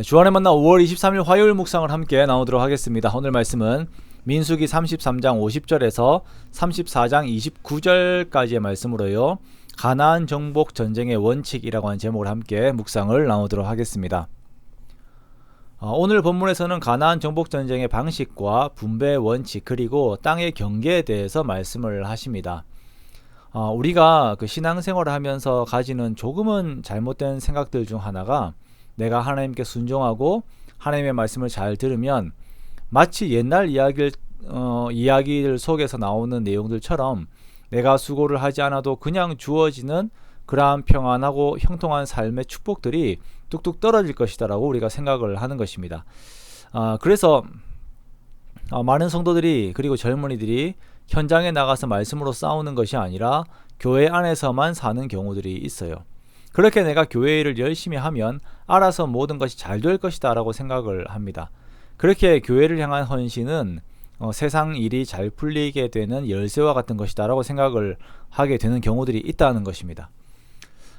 주안의 만나 5월 23일 화요일 묵상을 함께 나누도록 하겠습니다. 오늘 말씀은 민수기 33장 50절에서 34장 29절까지의 말씀으로요. 가나안 정복 전쟁의 원칙이라고 하는 제목을 함께 묵상을 나누도록 하겠습니다. 오늘 본문에서는 가나안 정복 전쟁의 방식과 분배 원칙 그리고 땅의 경계에 대해서 말씀을 하십니다. 우리가 그 신앙생활을 하면서 가지는 조금은 잘못된 생각들 중 하나가 내가 하나님께 순종하고 하나님의 말씀을 잘 들으면 마치 옛날 이야기들 속에서 나오는 내용들처럼 내가 수고를 하지 않아도 그냥 주어지는 그러한 평안하고 형통한 삶의 축복들이 뚝뚝 떨어질 것이다 라고 우리가 생각을 하는 것입니다. 그래서 많은 성도들이 그리고 젊은이들이 현장에 나가서 말씀으로 싸우는 것이 아니라 교회 안에서만 사는 경우들이 있어요. 그렇게 내가 교회 일을 열심히 하면 알아서 모든 것이 잘 될 것이다 라고 생각을 합니다. 그렇게 교회를 향한 헌신은 세상 일이 잘 풀리게 되는 열쇠와 같은 것이다 라고 생각을 하게 되는 경우들이 있다는 것입니다.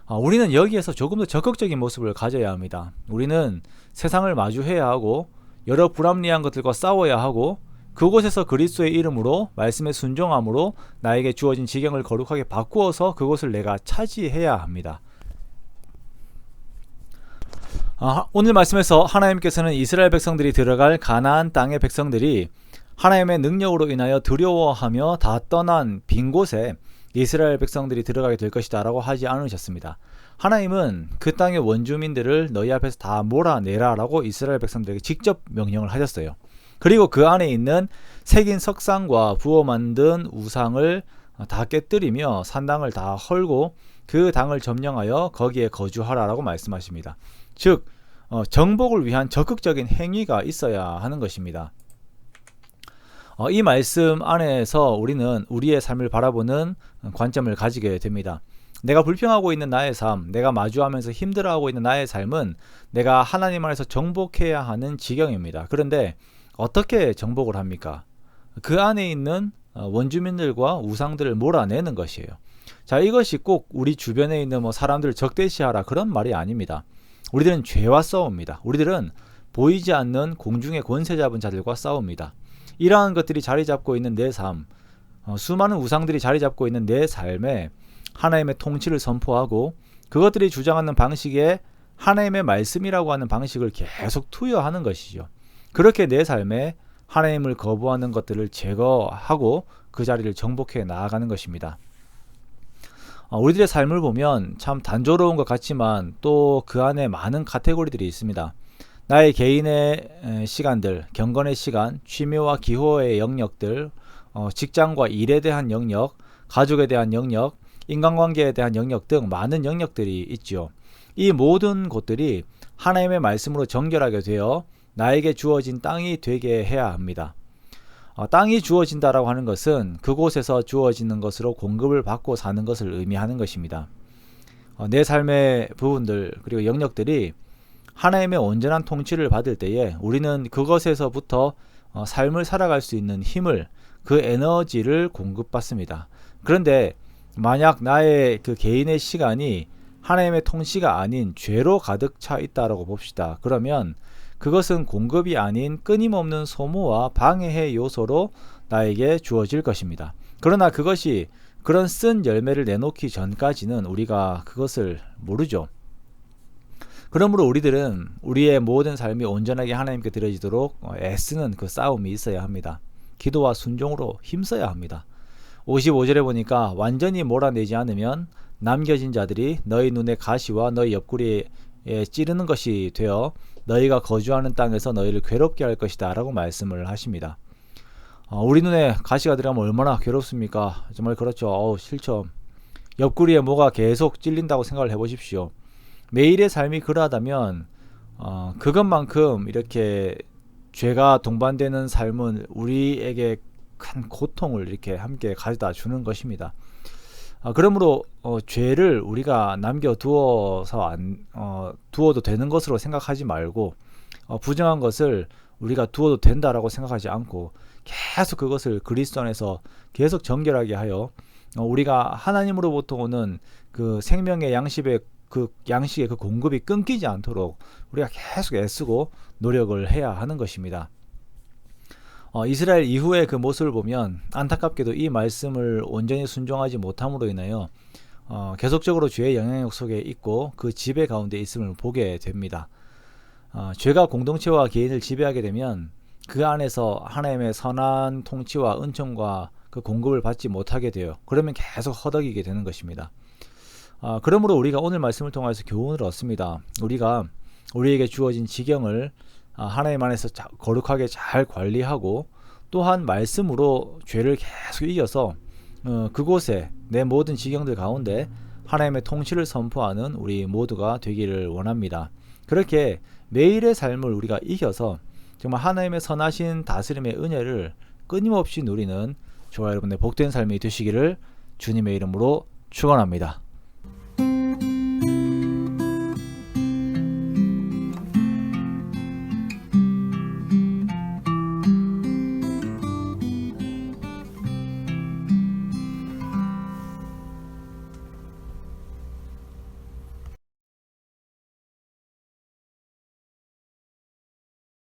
우리는 여기에서 조금 더 적극적인 모습을 가져야 합니다. 우리는 세상을 마주해야 하고 여러 불합리한 것들과 싸워야 하고 그곳에서 그리스도의 이름으로 말씀에 순종함으로 나에게 주어진 지경을 거룩하게 바꾸어서 그곳을 내가 차지해야 합니다. 오늘 말씀에서 하나님께서는 이스라엘 백성들이 들어갈 가나안 땅의 백성들이 하나님의 능력으로 인하여 두려워하며 다 떠난 빈 곳에 이스라엘 백성들이 들어가게 될 것이다 라고 하지 않으셨습니다. 하나님은 그 땅의 원주민들을 너희 앞에서 다 몰아내라 라고 이스라엘 백성들에게 직접 명령을 하셨어요. 그리고 그 안에 있는 새긴 석상과 부어 만든 우상을 다 깨뜨리며 산당을 다 헐고 그 당을 점령하여 거기에 거주하라 라고 말씀하십니다. 즉 정복을 위한 적극적인 행위가 있어야 하는 것입니다. 이 말씀 안에서 우리는 우리의 삶을 바라보는 관점을 가지게 됩니다. 내가 불평하고 있는 나의 삶, 내가 마주하면서 힘들어하고 있는 나의 삶은 내가 하나님 안에서 정복해야 하는 지경입니다. 그런데 어떻게 정복을 합니까? 그 안에 있는 원주민들과 우상들을 몰아내는 것이에요. 자, 이것이 꼭 우리 주변에 있는 사람들을 적대시하라 그런 말이 아닙니다. 우리들은 죄와 싸웁니다. 우리들은 보이지 않는 공중의 권세 잡은 자들과 싸웁니다. 이러한 것들이 자리 잡고 있는 내 삶, 수많은 우상들이 자리 잡고 있는 내 삶에 하나님의 통치를 선포하고 그것들이 주장하는 방식에 하나님의 말씀이라고 하는 방식을 계속 투여하는 것이죠. 그렇게 내 삶에 하나님을 거부하는 것들을 제거하고 그 자리를 정복해 나아가는 것입니다. 우리들의 삶을 보면 참 단조로운 것 같지만 또 그 안에 많은 카테고리들이 있습니다. 나의 개인의 시간들, 경건의 시간, 취미와 기호의 영역들, 직장과 일에 대한 영역, 가족에 대한 영역, 인간관계에 대한 영역 등 많은 영역들이 있죠. 이 모든 곳들이 하나님의 말씀으로 정결하게 되어 나에게 주어진 땅이 되게 해야 합니다. 땅이 주어진다라고 하는 것은 그곳에서 주어지는 것으로 공급을 받고 사는 것을 의미하는 것입니다. 내 삶의 부분들 그리고 영역들이 하나님의 온전한 통치를 받을 때에 우리는 그것에서부터 삶을 살아갈 수 있는 힘을, 그 에너지를 공급받습니다. 그런데 만약 나의 그 개인의 시간이 하나님의 통치가 아닌 죄로 가득 차 있다라고 봅시다. 그러면 그것은 공급이 아닌 끊임없는 소모와 방해의 요소로 나에게 주어질 것입니다. 그러나 그것이 그런 쓴 열매를 내놓기 전까지는 우리가 그것을 모르죠. 그러므로 우리들은 우리의 모든 삶이 온전하게 하나님께 드려지도록 애쓰는 그 싸움이 있어야 합니다. 기도와 순종으로 힘써야 합니다. 55절에 보니까 완전히 몰아내지 않으면 남겨진 자들이 너희 눈의 가시와 너희 옆구리에 찌르는 것이 되어 너희가 거주하는 땅에서 너희를 괴롭게 할 것이다 라고 말씀을 하십니다. 우리 눈에 가시가 들어가면 얼마나 괴롭습니까? 정말 그렇죠. 싫죠. 옆구리에 뭐가 계속 찔린다고 생각을 해보십시오. 매일의 삶이 그러하다면 그것만큼 이렇게 죄가 동반되는 삶은 우리에게 큰 고통을 이렇게 함께 가져다 주는 것입니다. 그러므로 죄를 우리가 남겨두어서 두어도 되는 것으로 생각하지 말고 부정한 것을 우리가 두어도 된다라고 생각하지 않고 계속 그것을 그리스도 안에서 계속 정결하게 하여 우리가 하나님으로부터 오는 그 생명의 양식의 그 양식의 그 공급이 끊기지 않도록 우리가 계속 애쓰고 노력을 해야 하는 것입니다. 이스라엘 이후의 그 모습을 보면 안타깝게도 이 말씀을 온전히 순종하지 못함으로 인하여 계속적으로 죄의 영향력 속에 있고 그 지배 가운데 있음을 보게 됩니다. 죄가 공동체와 개인을 지배하게 되면 그 안에서 하나님의 선한 통치와 은총과 그 공급을 받지 못하게 돼요. 그러면 계속 허덕이게 되는 것입니다. 그러므로 우리가 오늘 말씀을 통해서 교훈을 얻습니다. 우리가 우리에게 주어진 지경을 하나님 안에서 거룩하게 잘 관리하고 또한 말씀으로 죄를 계속 이겨서 그곳에 내 모든 지경들 가운데 하나님의 통치를 선포하는 우리 모두가 되기를 원합니다. 그렇게 매일의 삶을 우리가 이겨서 정말 하나님의 선하신 다스림의 은혜를 끊임없이 누리는 저와 여러분의 복된 삶이 되시기를 주님의 이름으로 축원합니다.